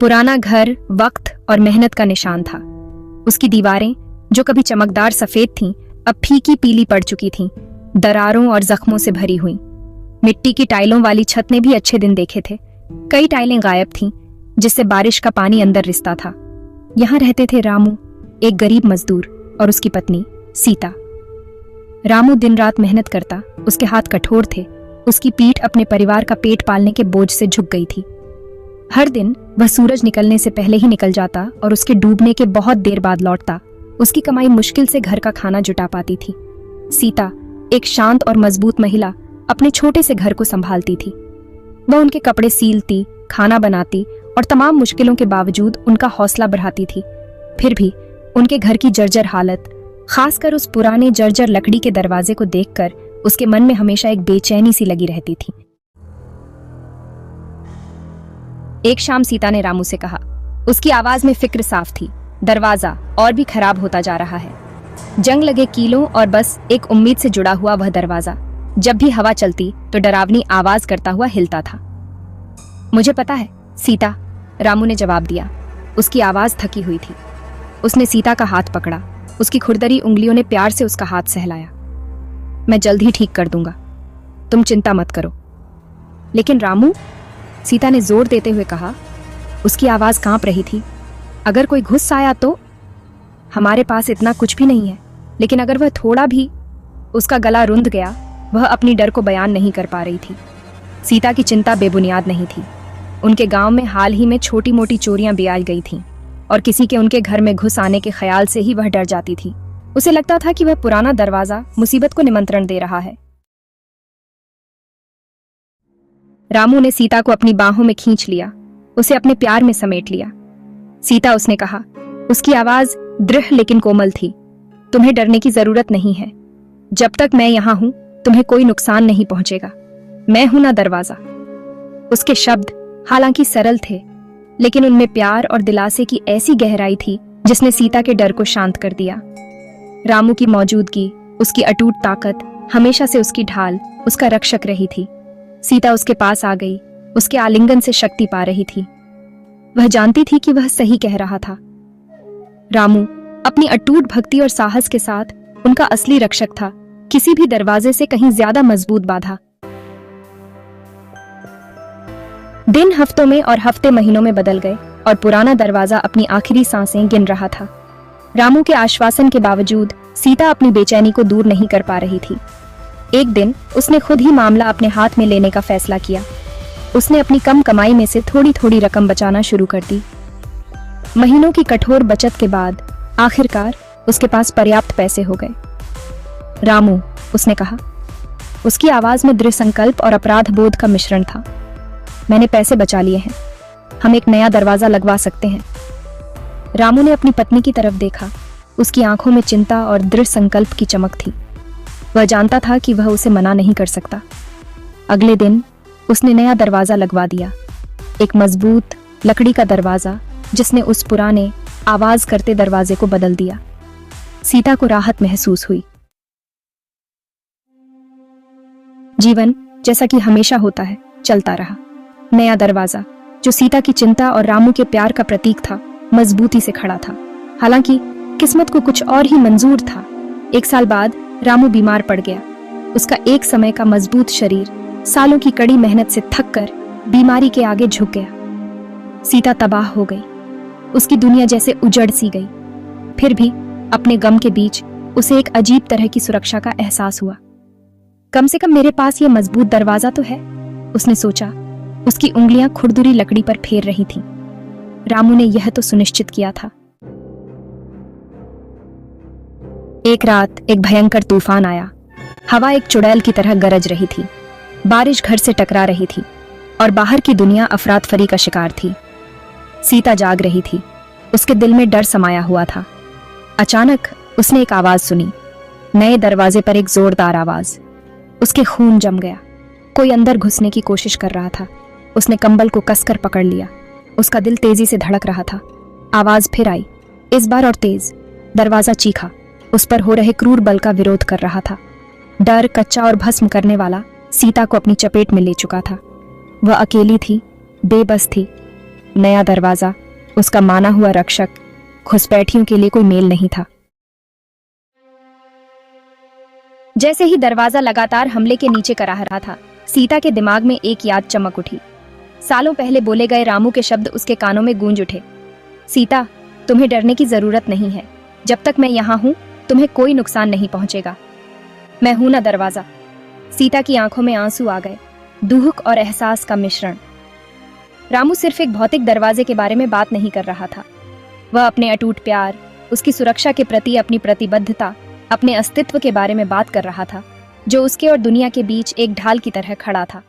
पुराना घर वक्त और मेहनत का निशान था। उसकी दीवारें, जो कभी चमकदार सफेद थीं, अब फीकी पीली पड़ चुकी थीं, दरारों और जख्मों से भरी हुई। मिट्टी की टाइलों वाली छत ने भी अच्छे दिन देखे थे। कई टाइलें गायब थीं, जिससे बारिश का पानी अंदर रिसता था। यहाँ रहते थे रामू, एक गरीब मजदूर, और उसकी पत्नी सीता। रामू दिन रात मेहनत करता, उसके हाथ कठोर थे, उसकी पीठ अपने परिवार का पेट पालने के बोझ से झुक गई थी। हर दिन वह सूरज निकलने से पहले ही निकल जाता और उसके डूबने के बहुत देर बाद लौटता। उसकी कमाई मुश्किल से घर का खाना जुटा पाती थी। सीता, एक शांत और मजबूत महिला, अपने छोटे से घर को संभालती थी। वह उनके कपड़े सीलती, खाना बनाती और तमाम मुश्किलों के बावजूद उनका हौसला बढ़ाती थी। फिर भी उनके घर की जर्जर हालत, खासकर उस पुराने जर्जर लकड़ी के दरवाजे को देखकर उसके मन में हमेशा एक बेचैनी सी लगी रहती थी। एक शाम सीता ने रामू से कहा। उसकी आवाज में फिक्र साफ थी। दरवाजा और भी खराब होता जा रहा है। जंग लगे कीलों और बस एक उम्मीद से जुड़ा हुआ वह दरवाजा जब भी हवा चलती तो डरावनी आवाज करता हुआ हिलता था। मुझे पता है सीता, रामू ने जवाब दिया। उसकी आवाज थकी हुई थी। उसने सीता का हाथ पकड़ा। उसकी खुरदरी उंगलियों ने प्यार से उसका हाथ सहलाया। मैं जल्द ही ठीक कर दूंगा, तुम चिंता मत करो। लेकिन रामू, सीता ने जोर देते हुए कहा। उसकी आवाज कांप रही थी। अगर कोई घुस आया तो? हमारे पास इतना कुछ भी नहीं है, लेकिन अगर वह थोड़ा भी, उसका गला रुंध गया। वह अपनी डर को बयान नहीं कर पा रही थी। सीता की चिंता बेबुनियाद नहीं थी। उनके गांव में हाल ही में छोटी मोटी चोरियां ब्याज गई थीं और किसी के उनके घर में घुस आने के ख्याल से ही वह डर जाती थी। उसे लगता था कि वह पुराना दरवाजा मुसीबत को निमंत्रण दे रहा है। रामू ने सीता को अपनी बाहों में खींच लिया, उसे अपने प्यार में समेट लिया। सीता, उसने कहा। उसकी आवाज दृढ़ लेकिन कोमल थी। तुम्हें डरने की जरूरत नहीं है। जब तक मैं यहां हूं तुम्हें कोई नुकसान नहीं पहुंचेगा। मैं हूं ना दरवाजा। उसके शब्द हालांकि सरल थे, लेकिन उनमें प्यार और दिलासे की ऐसी गहराई थी जिसने सीता के डर को शांत कर दिया। रामू की मौजूदगी, उसकी अटूट ताकत, हमेशा से उसकी ढाल, उसका रक्षक रही थी। सीता उसके पास आ गई, उसके आलिंगन से शक्ति पा रही थी। वह जानती थी कि वह सही कह रहा था। रामू अपनी अटूट भक्ति और साहस के साथ उनका असली रक्षक था, किसी भी दरवाजे से कहीं ज्यादा मजबूत बाधा। दिन हफ्तों में और हफ्ते महीनों में बदल गए और पुराना दरवाजा अपनी आखिरी सांसें गिन रहा था। रामू के आश्वासन के बावजूद सीता अपनी बेचैनी को दूर नहीं कर पा रही थी। एक दिन उसने खुद ही मामला अपने हाथ में लेने का फैसला किया। उसने अपनी कम कमाई में से थोड़ी थोड़ी रकम बचाना शुरू कर दी। महीनों की कठोर बचत के बाद आखिरकार उसके पास पर्याप्त पैसे हो गए। रामू, उसने कहा। उसकी आवाज में दृढ़ संकल्प और अपराध बोध का मिश्रण था। मैंने पैसे बचा लिए हैं, हम एक नया दरवाजा लगवा सकते हैं। रामू ने अपनी पत्नी की तरफ देखा। उसकी आंखों में चिंता और दृढ़ संकल्प की चमक थी। वह जानता था कि वह उसे मना नहीं कर सकता। अगले दिन उसने नया दरवाजा लगवा दिया, एक मजबूत लकड़ी का दरवाजा जिसने उस पुराने आवाज करते दरवाजे को बदल दिया। सीता को राहत महसूस हुई। जीवन जैसा कि हमेशा होता है चलता रहा। नया दरवाजा, जो सीता की चिंता और रामू के प्यार का प्रतीक था, मजबूती से खड़ा था। हालांकि किस्मत को कुछ और ही मंजूर था। 1 साल बाद रामू बीमार पड़ गया। उसका एक समय का मजबूत शरीर सालों की कड़ी मेहनत से थककर बीमारी के आगे झुक गया। सीता तबाह हो गई। उसकी दुनिया जैसे उजड़ सी गई। फिर भी अपने गम के बीच उसे एक अजीब तरह की सुरक्षा का एहसास हुआ। कम से कम मेरे पास यह मजबूत दरवाजा तो है, उसने सोचा। उसकी उंगलियां खुरदुरी लकड़ी पर फेर रही थीं। रामू ने यह तो सुनिश्चित किया था। एक रात एक भयंकर तूफान आया। हवा एक चुड़ैल की तरह गरज रही थी। बारिश घर से टकरा रही थी और बाहर की दुनिया अफरातफरी का शिकार थी। सीता जाग रही थी। उसके दिल में डर समाया हुआ था। अचानक उसने एक आवाज सुनी, नए दरवाजे पर एक जोरदार आवाज। उसके खून जम गया। कोई अंदर घुसने की कोशिश कर रहा था। उसने कंबल को कसकर पकड़ लिया। उसका दिल तेजी से धड़क रहा था। आवाज फिर आई, इस बार और तेज। दरवाजा चीखा। उस पर हो रहे क्रूर बल का विरोध कर रहा था। डर कच्चा और भस्म करने वाला सीता को अपनी चपेट में ले चुका था। वह अकेली थी, बेबस थी। नया दरवाजा, उसका माना हुआ रक्षक, घुसपैठियों के लिए कोई मेल नहीं था। जैसे ही दरवाजा लगातार हमले के नीचे कराह रहा था, सीता के दिमाग में एक याद चमक उठी। सालों पहले बोले गए रामू के शब्द उसके कानों में गूंज उठे। सीता, तुम्हें डरने की जरूरत नहीं है। जब तक मैं यहाँ हूं, तुम्हें कोई नुकसान नहीं पहुंचेगा। मैं हूं ना दरवाजा। सीता की आंखों में आंसू आ गए, दुख और एहसास का मिश्रण। रामू सिर्फ एक भौतिक दरवाजे के बारे में बात नहीं कर रहा था। वह अपने अटूट प्यार, उसकी सुरक्षा के प्रति अपनी प्रतिबद्धता, अपने अस्तित्व के बारे में बात कर रहा था, जो उसके और दुनिया के बीच एक ढाल की तरह खड़ा था।